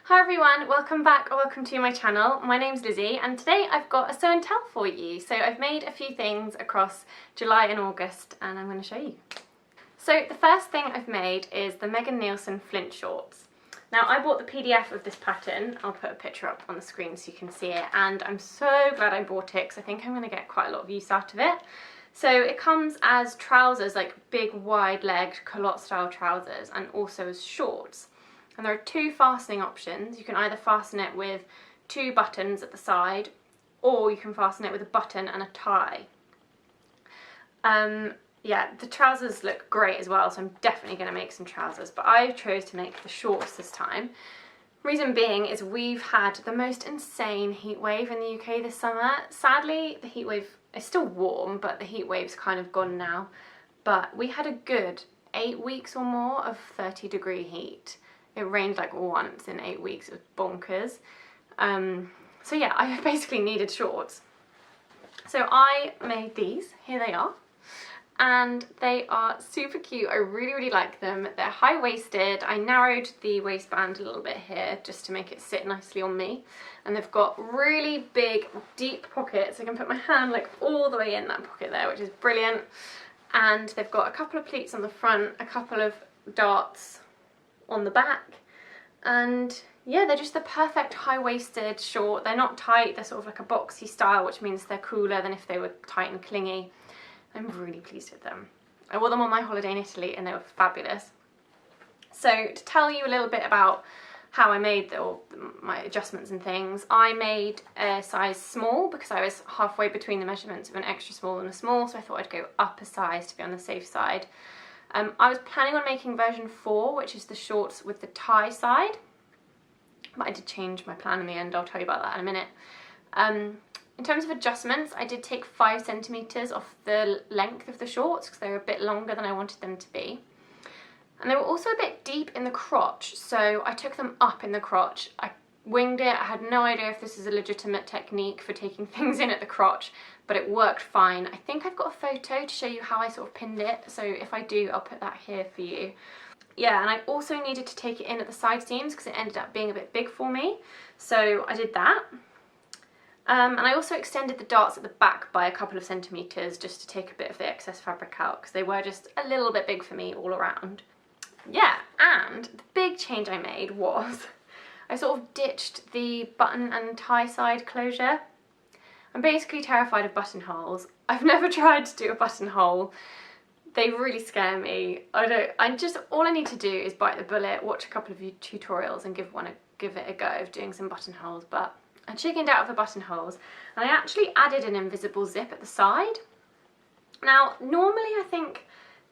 Hi everyone, welcome back or welcome to my channel. My name's Lizzie and today I've got a show and tell for you. So I've made a few things across July and August and I'm going to show you. So the first thing I've made is the Megan Nielsen Flint shorts. Now I bought the PDF of this pattern, I'll put a picture up on the screen so you can see it, and I'm so glad I bought it because I think I'm going to get quite a lot of use out of it. So it comes as trousers, like big wide legged culotte style trousers, and also as shorts. And there are two fastening options. You can either fasten it with two buttons at the side, or you can fasten it with a button and a tie. Yeah, the trousers look great as well, so I'm definitely going to make some trousers, but I chose to make the shorts this time. Reason being is we've had the most insane heat wave in the UK this summer. Sadly, the heat wave is still warm, but the heat wave's kind of gone now. But we had a good 8 weeks or more of 30-degree heat. It rained like once in 8 weeks, it was bonkers. So yeah, I basically needed shorts. So I made these, here they are. And they are super cute, I really like them. They're high-waisted. I narrowed the waistband a little bit here just to make it sit nicely on me. And they've got really big, deep pockets. I can put my hand like all the way in that pocket there, which is brilliant. And they've got a couple of pleats on the front, a couple of darts on the back, and yeah, they're just the perfect high-waisted short. They're not tight, they're sort of like a boxy style, which means they're cooler than if they were tight and clingy. I'm really pleased with them. I wore them on my holiday in Italy and they were fabulous. So to tell you a little bit about how I made my adjustments and things, I made a size small because I was halfway between the measurements of an extra small and a small, so I thought I'd go up a size to be on the safe side. I was planning on making version 4, which is the shorts with the tie side, but I did change my plan in the end. I'll tell you about that in a minute. In terms of adjustments, I did take 5 centimetres off the length of the shorts because they were a bit longer than I wanted them to be. And they were also a bit deep in the crotch, so I took them up in the crotch. I winged it. I had no idea if this is a legitimate technique for taking things in at the crotch, but it worked fine. I think I've got a photo to show you how I sort of pinned it, so if I do, I'll put that here for you. Yeah, and I also needed to take it in at the side seams because it ended up being a bit big for me, so I did that. And I also extended the darts at the back by a couple of centimetres just to take a bit of the excess fabric out because they were just a little bit big for me all around. Yeah, and the big change I made was I sort of ditched the button and tie side closure. I'm basically terrified of buttonholes. I've never tried to do a buttonhole. They really scare me. All I need to do is bite the bullet, watch a couple of tutorials and give it a go of doing some buttonholes, but I chickened out of the buttonholes and I actually added an invisible zip at the side. Now, normally I think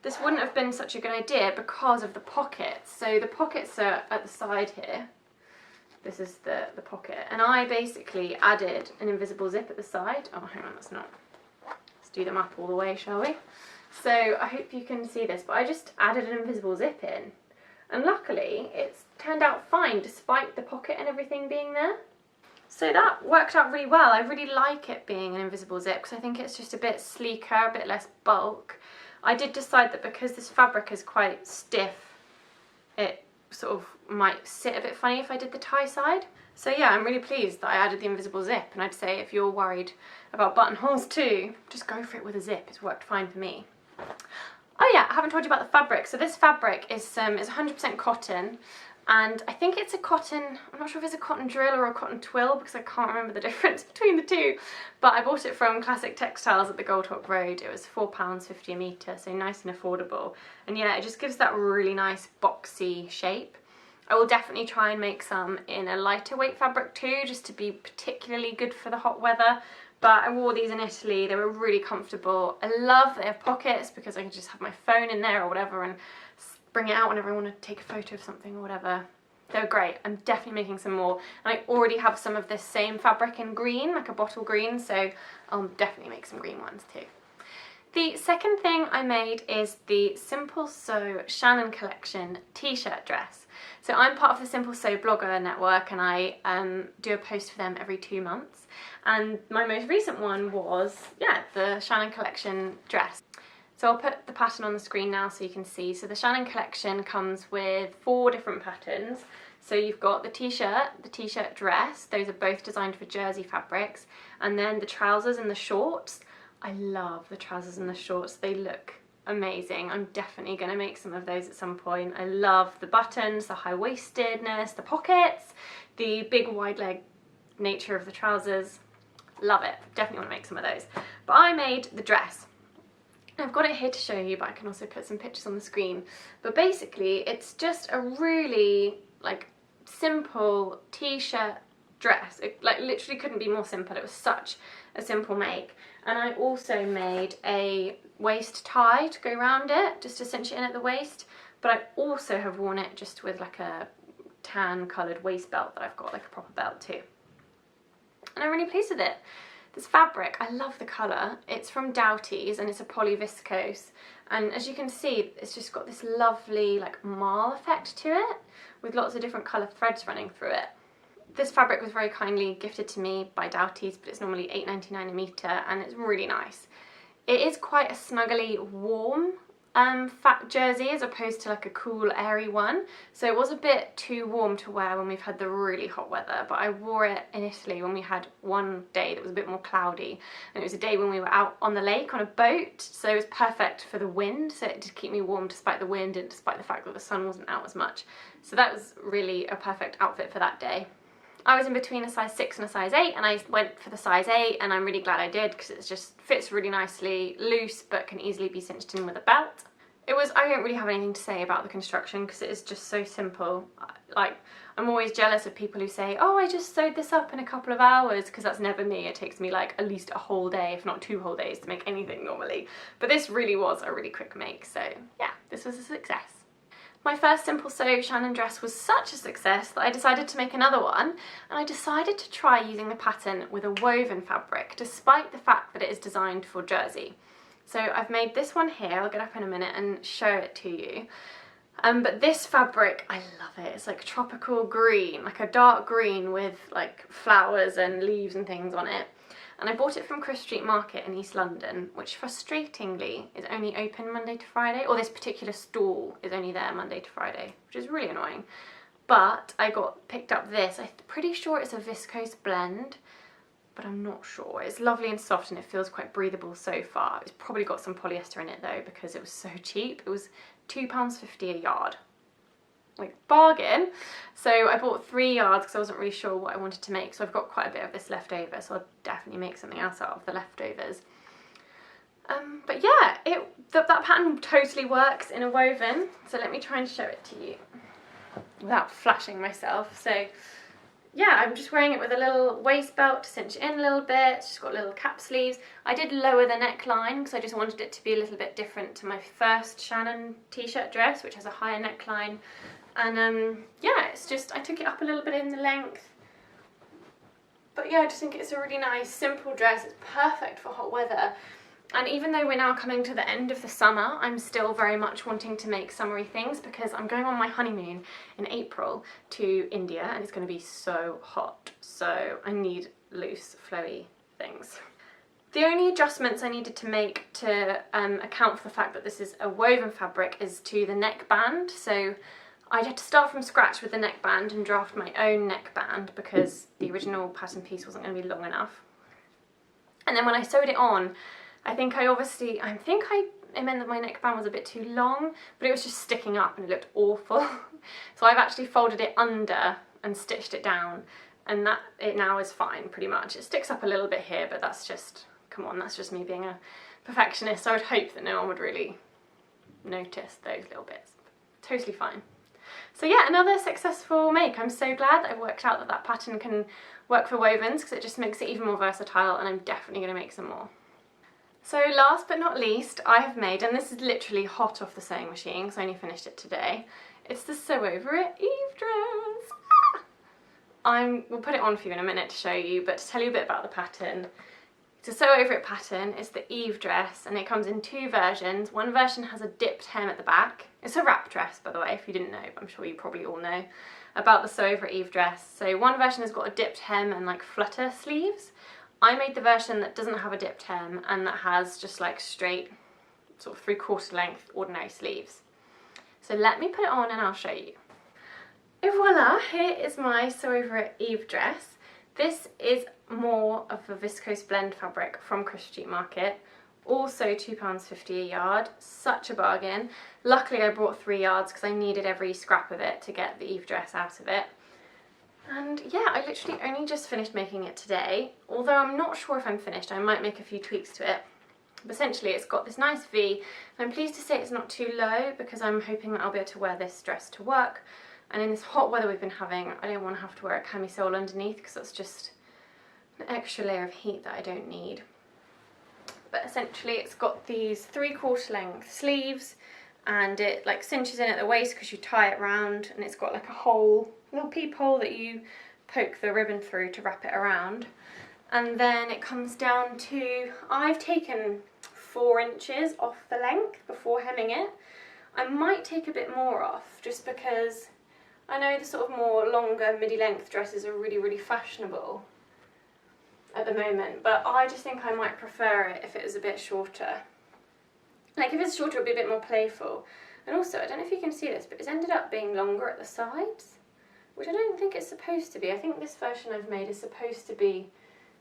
this wouldn't have been such a good idea because of the pockets. So the pockets are at the side here. This is the pocket, and I basically added an invisible zip at the side. Oh, hang on, let's do them up all the way, shall we? So I hope you can see this, but I just added an invisible zip in, and luckily it's turned out fine despite the pocket and everything being there. So that worked out really well. I really like it being an invisible zip because I think it's just a bit sleeker, a bit less bulk. I did decide that because this fabric is quite stiff, it sort of might sit a bit funny if I did the tie side. So yeah, I'm really pleased that I added the invisible zip, and I'd say if you're worried about buttonholes too, just go for it with a zip. It's worked fine for me. Oh yeah, I haven't told you about the fabric. So this fabric is 100% cotton, and I think it's a cotton, I'm not sure if it's a cotton drill or a cotton twill because I can't remember the difference between the two, but I bought it from Classic Textiles at the Goldhawk Road. It was £4.50 a metre, so nice and affordable, and yeah, it just gives that really nice boxy shape. I will definitely try and make some in a lighter weight fabric too, just to be particularly good for the hot weather, but I wore these in Italy. They were really comfortable. I love they have pockets because I can just have my phone in there or whatever and bring it out whenever I want to take a photo of something or whatever. They're great. I'm definitely making some more. And I already have some of this same fabric in green, like a bottle green, so I'll definitely make some green ones too. The second thing I made is the Simple Sew Shannon Collection t-shirt dress. So I'm part of the Simple Sew blogger network, and I do a post for them every 2 months. And my most recent one was, yeah, the Shannon Collection dress. So I'll put the pattern on the screen now so you can see. So the Shannon Collection comes with 4 different patterns. So you've got the t-shirt dress, those are both designed for jersey fabrics, and then the trousers and the shorts. I love the trousers and the shorts, they look amazing. I'm definitely going to make some of those at some point. I love the buttons, the high-waistedness, the pockets, the big wide leg nature of the trousers. Love it. Definitely want to make some of those. But I made the dress. I've got it here to show you, but I can also put some pictures on the screen. But basically it's just a really like simple t-shirt dress. It like literally couldn't be more simple. It was such a simple make. And I also made a waist tie to go around it, just to cinch it in at the waist. But I also have worn it just with like a tan coloured waist belt that I've got, like a proper belt too. And I'm really pleased with it. This fabric, I love the colour. It's from Doughty's and it's a poly viscose. And as you can see, it's just got this lovely like marl effect to it with lots of different colour threads running through it. This fabric was very kindly gifted to me by Doughty's, but it's normally £8.99 a metre and it's really nice. It is quite a snuggly warm fat jersey as opposed to like a cool airy one, so it was a bit too warm to wear when we've had the really hot weather, but I wore it in Italy when we had one day that was a bit more cloudy, and it was a day when we were out on the lake on a boat, so it was perfect for the wind, so it did keep me warm despite the wind and despite the fact that the sun wasn't out as much. So that was really a perfect outfit for that day. I was in between a size 6 and a size 8 and I went for the size 8 and I'm really glad I did because it just fits really nicely, loose but can easily be cinched in with a belt. I don't really have anything to say about the construction because it is just so simple. Like, I'm always jealous of people who say, oh, I just sewed this up in a couple of hours, because that's never me. It takes me like at least a whole day, if not 2 whole days to make anything normally. But this really was a really quick make, so yeah, this was a success. My first Simple Sew Shannon dress was such a success that I decided to make another one, and I decided to try using the pattern with a woven fabric, despite the fact that it is designed for jersey. So I've made this one here, I'll get up in a minute and show it to you. But this fabric, I love it. It's like tropical green, like a dark green with like flowers and leaves and things on it. And I bought it from Chris Street Market in East London, which frustratingly is only open Monday to Friday, or this particular stall is only there Monday to Friday, which is really annoying. But I picked up this, I'm pretty sure it's a viscose blend, but I'm not sure. It's lovely and soft and it feels quite breathable so far. It's probably got some polyester in it though because it was so cheap. It was £2.50 a yard. Like bargain. So I bought 3 yards because I wasn't really sure what I wanted to make, so I've got quite a bit of this left over, so I'll definitely make something else out of the leftovers. But yeah, that pattern totally works in a woven, so let me try and show it to you without flashing myself. So yeah, I'm just wearing it with a little waist belt to cinch it in a little bit. It's just got little cap sleeves. I did lower the neckline because I just wanted it to be a little bit different to my first Shannon t-shirt dress, which has a higher neckline. And yeah, it's just, I took it up a little bit in the length. But yeah, I just think it's a really nice, simple dress. It's perfect for hot weather. And even though we're now coming to the end of the summer, I'm still very much wanting to make summery things because I'm going on my honeymoon in April to India and it's going to be so hot. So I need loose, flowy things. The only adjustments I needed to make to account for the fact that this is a woven fabric is to the neckband. So I had to start from scratch with the neckband and draft my own neckband because the original pattern piece wasn't going to be long enough. And then when I sewed it on, I think I meant that my neckband was a bit too long, but it was just sticking up and it looked awful. So I've actually folded it under and stitched it down, and it now is fine pretty much. It sticks up a little bit here, but that's just, come on, that's just me being a perfectionist. I would hope that no one would really notice those little bits. Totally fine. So yeah, another successful make. I'm so glad that I've worked out that that pattern can work for wovens because it just makes it even more versatile, and I'm definitely going to make some more. So last but not least, I have made, and this is literally hot off the sewing machine because I only finished it today, it's the Sew Over It Eve dress. We'll put it on for you in a minute to show you, but to tell you a bit about the pattern. It's a Sew Over It pattern, it's the Eve dress, and it comes in 2 versions. One version has a dipped hem at the back. It's a wrap dress, by the way, if you didn't know, but I'm sure you probably all know about the Sew Over It Eve dress. So one version has got a dipped hem and like flutter sleeves. I made the version that doesn't have a dipped hem and that has just like straight sort of 3/4 length ordinary sleeves. So let me put it on and I'll show you. Et voila, here is my Sew Over It Eve dress. This is more of a viscose blend fabric from Christmas Street Market. Also £2.50 a yard, such a bargain. Luckily I brought 3 yards because I needed every scrap of it to get the Eve dress out of it. And yeah, I literally only just finished making it today, although I'm not sure if I'm finished. I might make a few tweaks to it. But essentially it's got this nice V. I'm pleased to say it's not too low because I'm hoping that I'll be able to wear this dress to work. And in this hot weather we've been having, I don't want to have to wear a camisole underneath because that's just an extra layer of heat that I don't need. But essentially it's got these 3/4 length sleeves, and it like cinches in at the waist because you tie it round, and it's got like a hole, little peephole that you poke the ribbon through to wrap it around. And then it comes down to, I've taken 4 inches off the length before hemming it. I might take a bit more off just because I know the sort of more longer midi length dresses are really fashionable at the moment, but I just think I might prefer it if it was a bit shorter. Like if it's shorter it'll be a bit more playful. And also, I don't know if you can see this, but it's ended up being longer at the sides, which I don't think it's supposed to be. I think this version I've made is supposed to be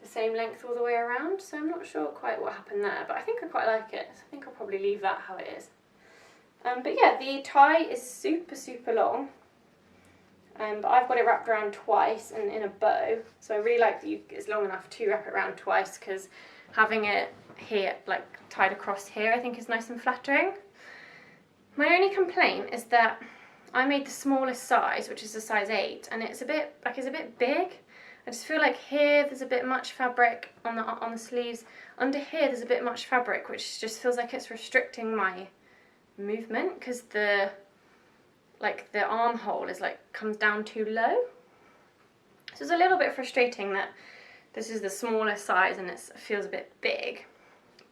the same length all the way around, so I'm not sure quite what happened there, but I think I quite like it, so I think I'll probably leave that how it is. But yeah, the tie is super long. But I've got it wrapped around twice and in a bow, so I really like that it's long enough to wrap it around twice, because having it here, like tied across here, I think is nice and flattering. My only complaint is that I made the smallest size, which is a size 8, and it's a bit big. I just feel like here there's a bit much fabric on the sleeves. Under here there's a bit much fabric, which just feels like it's restricting my movement because the armhole is comes down too low. So it's a little bit frustrating that this is the smallest size and it feels a bit big.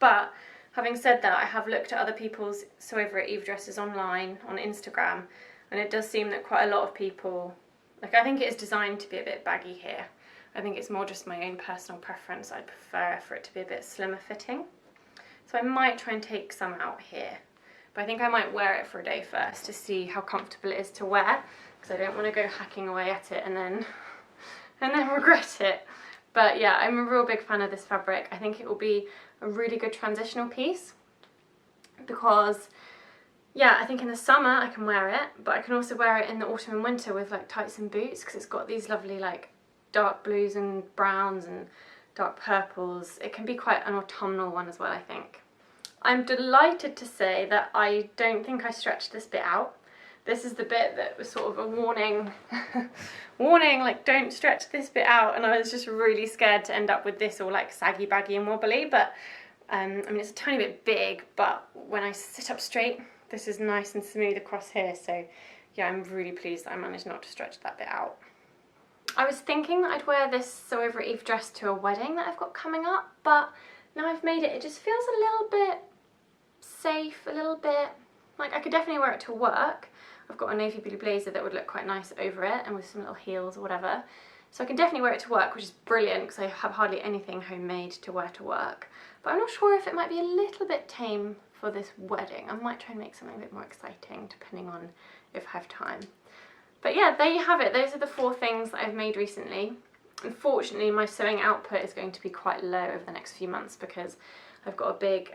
But having said that, I have looked at other people's Sew Over It Eve dresses online on Instagram, and it does seem that quite a lot of people, I think it is designed to be a bit baggy here. I think it's more just my own personal preference. I'd prefer for it to be a bit slimmer fitting. So I might try and take some out here. But I think I might wear it for a day first to see how comfortable it is to wear, because I don't want to go hacking away at it and then regret it. But yeah, I'm a real big fan of this fabric. I think it will be a really good transitional piece because, yeah, I think in the summer I can wear it, but I can also wear it in the autumn and winter with tights and boots, because it's got these lovely dark blues and browns and dark purples. It can be quite an autumnal one as well, I think. I'm delighted to say that I don't think I stretched this bit out. This is the bit that was sort of a warning, don't stretch this bit out, and I was just really scared to end up with this all saggy, baggy and wobbly, but I mean it's a tiny bit big, but when I sit up straight, this is nice and smooth across here, so yeah, I'm really pleased that I managed not to stretch that bit out. I was thinking that I'd wear this Sew Over It Eve dress to a wedding that I've got coming up, but now I've made it, it just feels a little bit safe, a little bit, I could definitely wear it to work. I've got a navy blue blazer that would look quite nice over it, and with some little heels or whatever. So I can definitely wear it to work, which is brilliant because I have hardly anything homemade to wear to work. But I'm not sure if it might be a little bit tame for this wedding. I might try and make something a bit more exciting, depending on if I have time. But yeah, there you have it. Those are the 4 things that I've made recently. Unfortunately, my sewing output is going to be quite low over the next few months because I've got a big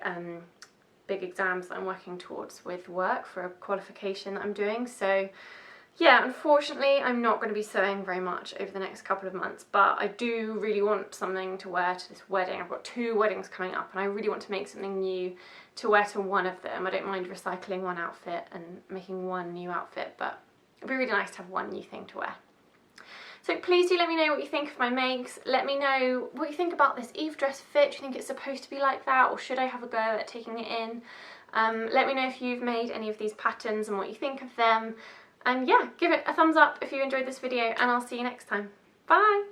exams that I'm working towards with work for a qualification that I'm doing. So yeah, unfortunately I'm not going to be sewing very much over the next couple of months, but I do really want something to wear to this wedding. I've got 2 weddings coming up and I really want to make something new to wear to one of them. I don't mind recycling one outfit and making one new outfit, but it'd be really nice to have one new thing to wear. So please do let me know what you think of my makes. Let me know what you think about this Eve dress fit. Do you think it's supposed to be like that, or should I have a go at taking it in? Let me know if you've made any of these patterns and what you think of them. And yeah, give it a thumbs up if you enjoyed this video, and I'll see you next time. Bye!